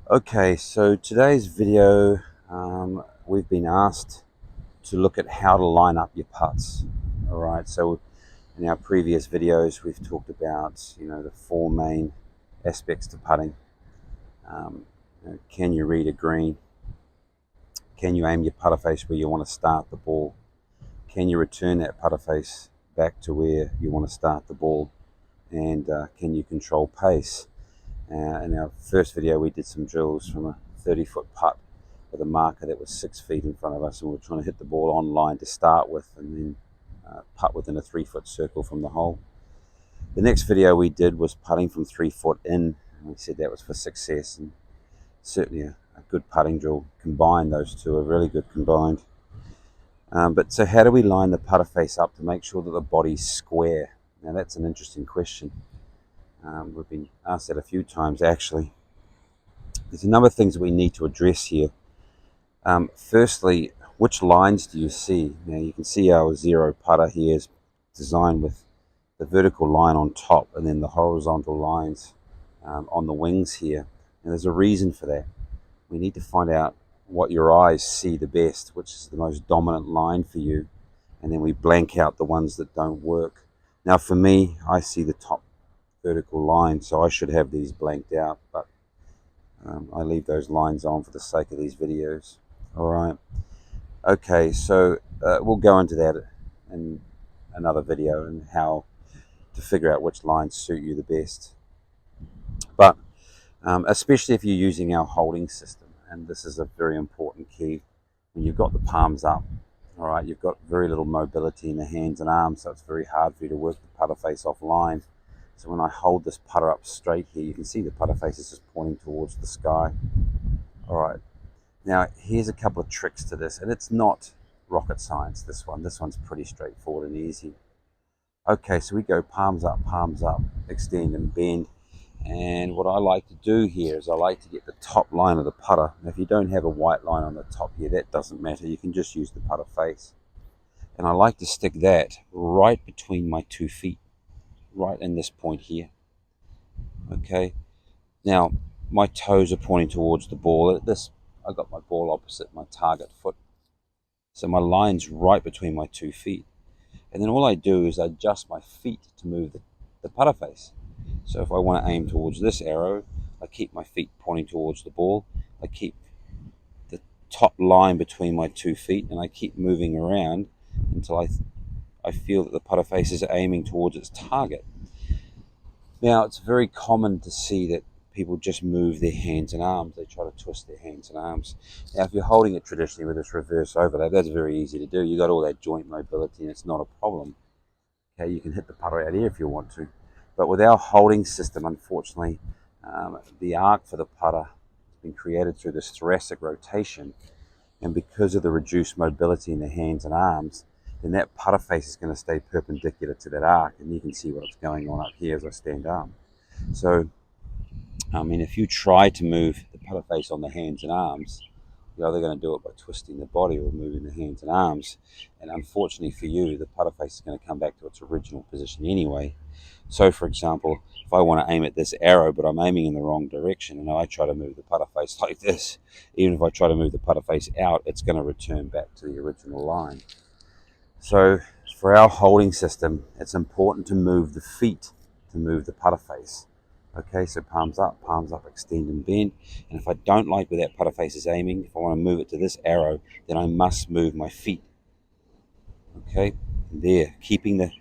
Okay, so today's video, we've been asked to look at how to line up your putts. All right, so in our previous videos, we've talked about, the four main aspects to putting. Can you read a green? Can you aim your putter face where you want to start the ball? Can you return that putter face back to where you want to start the ball? And can you control pace? In our first video, we did some drills from a 30-foot putt with a marker that was 6 feet in front of us, and we were trying to hit the ball on line to start with, and then putt within a 3-foot circle from the hole. The next video we did was putting from 3 foot in, and we said that was for success, and certainly a good putting drill. Combined, those two are really good combined. But so how do we line the putter face up to make sure that the body's square? Now that's an interesting question. We've been asked that a few times actually. There's a number of things that we need to address here. Firstly, which lines do you see? Now you can see our zero putter here is designed with the vertical line on top and then the horizontal lines on the wings here. And there's a reason for that. We need to find out what your eyes see the best, which is the most dominant line for you, and then we blank out the ones that don't work. Now for me, I see the top vertical line, so I should have these blanked out, but I leave those lines on for the sake of these videos. All right. Okay, so we'll go into that in another video and how to figure out which lines suit you the best. But especially if you're using our holding system, and this is a very important key, when you've got the palms up, all right, you've got very little mobility in the hands and arms, so it's very hard for you to work the putter face offline. So when I hold this putter up straight here, you can see the putter face is just pointing towards the sky. All right. Now, here's a couple of tricks to this, and it's not rocket science, this one. This one's pretty straightforward and easy. Okay, so we go palms up, extend and bend. And what I like to do here is I like to get the top line of the putter. Now, if you don't have a white line on the top here, that doesn't matter. You can just use the putter face. And I like to stick that right between my 2 feet, right in this point here. Okay, now my toes are pointing towards the ball. I got my ball opposite my target foot, so my line's right between my 2 feet, and then all I do is adjust my feet to move the putter face. So if I want to aim towards this arrow, I keep my feet pointing towards the ball, I keep the top line between my 2 feet, and I keep moving around until I feel that the putter face is aiming towards its target. Now, it's very common to see that people just move their hands and arms. They try to twist their hands and arms. Now, if you're holding it traditionally with this reverse overlap, that's very easy to do. You've got all that joint mobility and it's not a problem. Okay, you can hit the putter out here if you want to. But with our holding system, unfortunately, the arc for the putter has been created through this thoracic rotation. And because of the reduced mobility in the hands and arms, then that putter face is going to stay perpendicular to that arc, and you can see what's going on up here as I stand up. So, I mean, if you try to move the putter face on the hands and arms, you're either going to do it by twisting the body or moving the hands and arms. And unfortunately for you, the putter face is going to come back to its original position anyway. So, for example, if I want to aim at this arrow, but I'm aiming in the wrong direction, and I try to move the putter face like this, even if I try to move the putter face out, it's going to return back to the original line. So, for our holding system, it's important to move the feet to move the putter face. Okay, so palms up, extend and bend. And if I don't like where that putter face is aiming, if I want to move it to this arrow, then I must move my feet. Okay, there, keeping the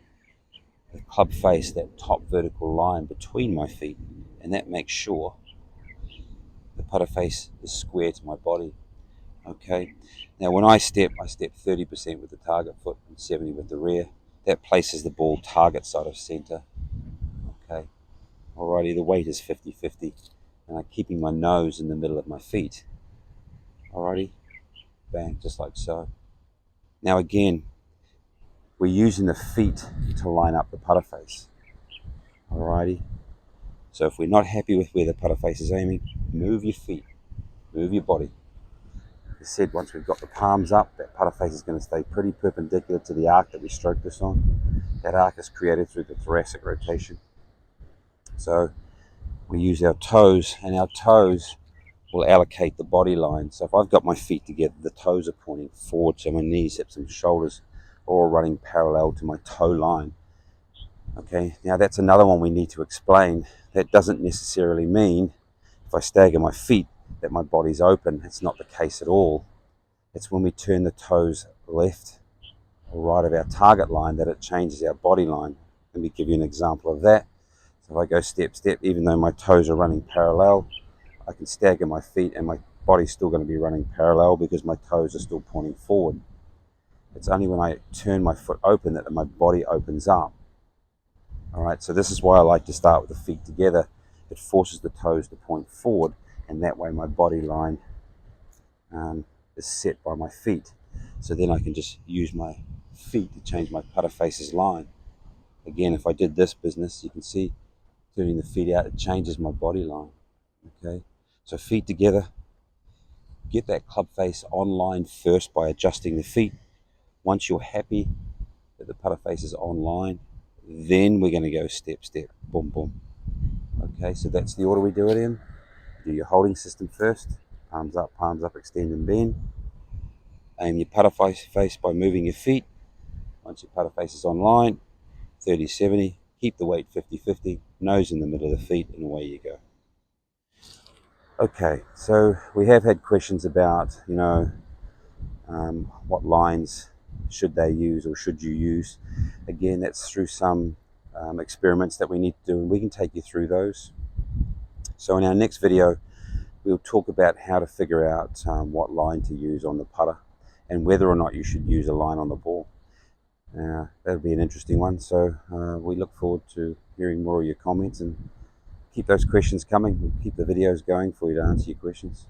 club face, that top vertical line between my feet, and that makes sure the putter face is square to my body. Okay, now when I step 30% with the target foot and 70 with the rear. That places the ball target side of center. Okay, alrighty, the weight is 50-50, and I'm keeping my nose in the middle of my feet. Alrighty, bang, just like so. Now again, we're using the feet to line up the putter face. Alrighty, so if we're not happy with where the putter face is aiming, move your feet, move your body. As I said, once we've got the palms up, that putter face is going to stay pretty perpendicular to the arc that we stroked this on. That arc is created through the thoracic rotation. So we use our toes, and our toes will allocate the body line. So if I've got my feet together, the toes are pointing forward, so my knees, hips and shoulders are all running parallel to my toe line. Okay, now that's another one we need to explain. That doesn't necessarily mean if I stagger my feet that my body's open. It's not the case at all. It's when we turn the toes left or right of our target line that it changes our body line. Let me give you an example of that. So if I go step, step, even though my toes are running parallel, I can stagger my feet and my body's still going to be running parallel because my toes are still pointing forward. It's only when I turn my foot open that my body opens up. All right, so this is why I like to start with the feet together. It forces the toes to point forward, and that way my body line is set by my feet. So then I can just use my feet to change my putter face's line. Again, if I did this business, you can see turning the feet out, it changes my body line. Okay, so feet together, get that club face online first by adjusting the feet. Once you're happy that the putter face is online, then we're going to go step, step, boom, boom. Okay, so that's the order we do it in. Do your holding system first, palms up, extend and bend. Aim your putter face by moving your feet. Once your putter face is online, 30-70, keep the weight 50-50, nose in the middle of the feet, and away you go. Okay, so we have had questions about, what lines should they use or should you use. Again, that's through some experiments that we need to do, and we can take you through those. So in our next video, we'll talk about how to figure out what line to use on the putter and whether or not you should use a line on the ball. That'll be an interesting one. So we look forward to hearing more of your comments, and keep those questions coming. We'll keep the videos going for you to answer your questions.